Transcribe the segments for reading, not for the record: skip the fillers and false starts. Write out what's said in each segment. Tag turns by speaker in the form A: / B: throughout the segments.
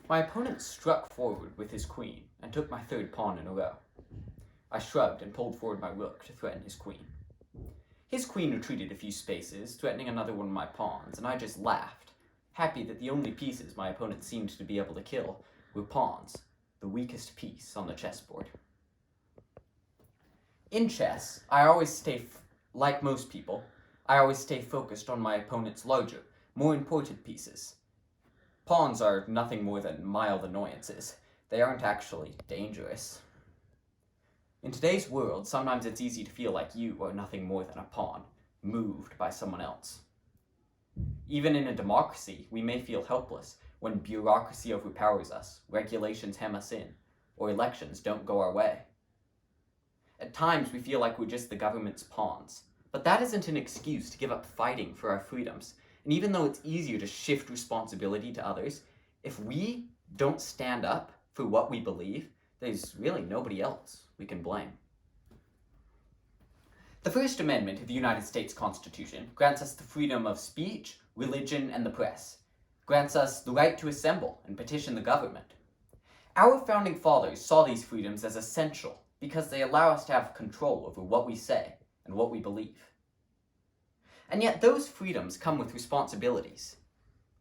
A: My opponent struck forward with his queen and took my third pawn in a row. I shrugged and pulled forward my rook to threaten his queen. His queen retreated a few spaces, threatening another one of my pawns, and I just laughed, happy that the only pieces my opponent seemed to be able to kill were pawns, the weakest piece on the chessboard. In chess, like most people, I always stay focused on my opponent's larger, more important pieces. Pawns are nothing more than mild annoyances. They aren't actually dangerous. In today's world, sometimes it's easy to feel like you are nothing more than a pawn, moved by someone else. Even in a democracy, we may feel helpless when bureaucracy overpowers us, regulations hem us in, or elections don't go our way. At times, we feel like we're just the government's pawns, but that isn't an excuse to give up fighting for our freedoms. And even though it's easier to shift responsibility to others, if we don't stand up for what we believe, there's really nobody else we can blame. The First Amendment of the United States Constitution grants us the freedom of speech, religion, and the press. Grants us the right to assemble and petition the government. Our founding fathers saw these freedoms as essential because they allow us to have control over what we say and what we believe. And yet those freedoms come with responsibilities.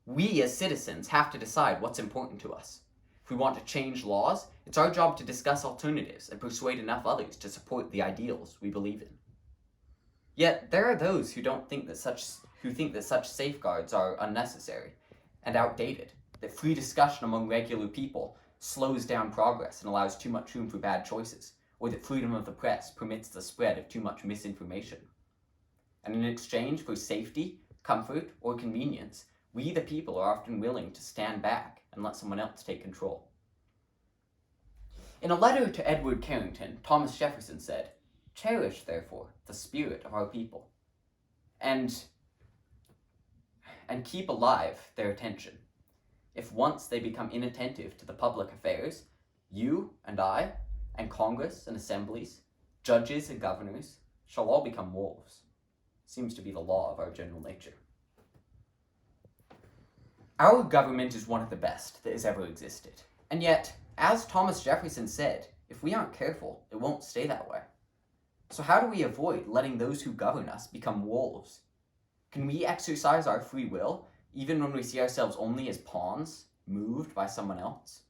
A: We as citizens have to decide what's important to us. If we want to change laws, it's our job to discuss alternatives and persuade enough others to support the ideals we believe in. Yet there are those who think that such safeguards are unnecessary and outdated, that free discussion among regular people slows down progress and allows too much room for bad choices, or that freedom of the press permits the spread of too much misinformation. And in exchange for safety, comfort, or convenience, we the people are often willing to stand back and let someone else take control. In a letter to Edward Carrington, Thomas Jefferson said, "Cherish, therefore, the spirit of our people, and keep alive their attention. If once they become inattentive to the public affairs, you and I, and Congress and assemblies, judges and governors, shall all become wolves." Seems to be the law of our general nature. Our government is one of the best that has ever existed. And yet, as Thomas Jefferson said, if we aren't careful, it won't stay that way. So how do we avoid letting those who govern us become wolves? Can we exercise our free will, even when we see ourselves only as pawns, moved by someone else?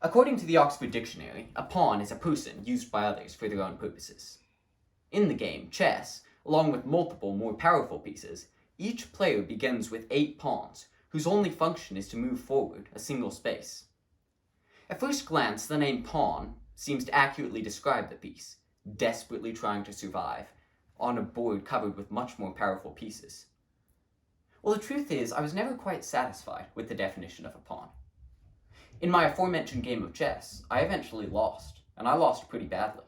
A: According to the Oxford Dictionary, a pawn is a person used by others for their own purposes. In the game, chess, along with multiple more powerful pieces, each player begins with 8 pawns, whose only function is to move forward a single space. At first glance, the name pawn seems to accurately describe the piece, desperately trying to survive, on a board covered with much more powerful pieces. Well, the truth is, I was never quite satisfied with the definition of a pawn. In my aforementioned game of chess, I eventually lost, and I lost pretty badly.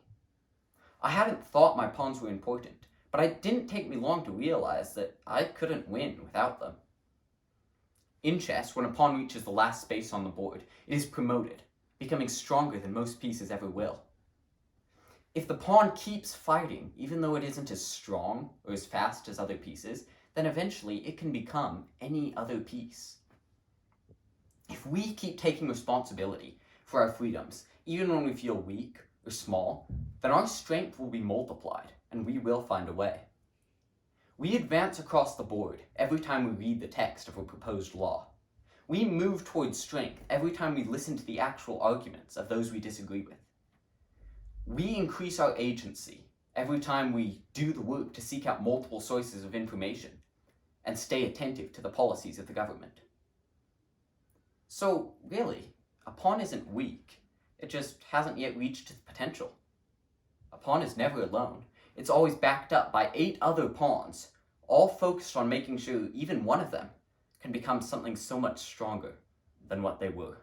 A: I hadn't thought my pawns were important, but it didn't take me long to realize that I couldn't win without them. In chess, when a pawn reaches the last space on the board, it is promoted, becoming stronger than most pieces ever will. If the pawn keeps fighting, even though it isn't as strong or as fast as other pieces, then eventually it can become any other piece. If we keep taking responsibility for our freedoms, even when we feel weak or small, then our strength will be multiplied, and we will find a way. We advance across the board every time we read the text of a proposed law. We move towards strength every time we listen to the actual arguments of those we disagree with. We increase our agency every time we do the work to seek out multiple sources of information and stay attentive to the policies of the government. So, really, a pawn isn't weak. It just hasn't yet reached its potential. A pawn is never alone. It's always backed up by 8 other pawns, all focused on making sure even one of them can become something so much stronger than what they were.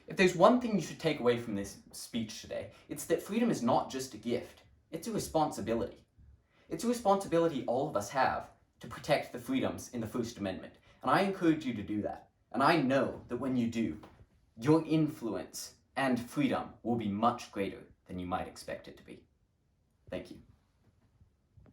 A: If there's one thing you should take away from this speech today, it's that freedom is not just a gift, it's a responsibility. It's a responsibility all of us have to protect the freedoms in the First Amendment, and I encourage you to do that. And I know that when you do, your influence and freedom will be much greater than you might expect it to be. Thank you.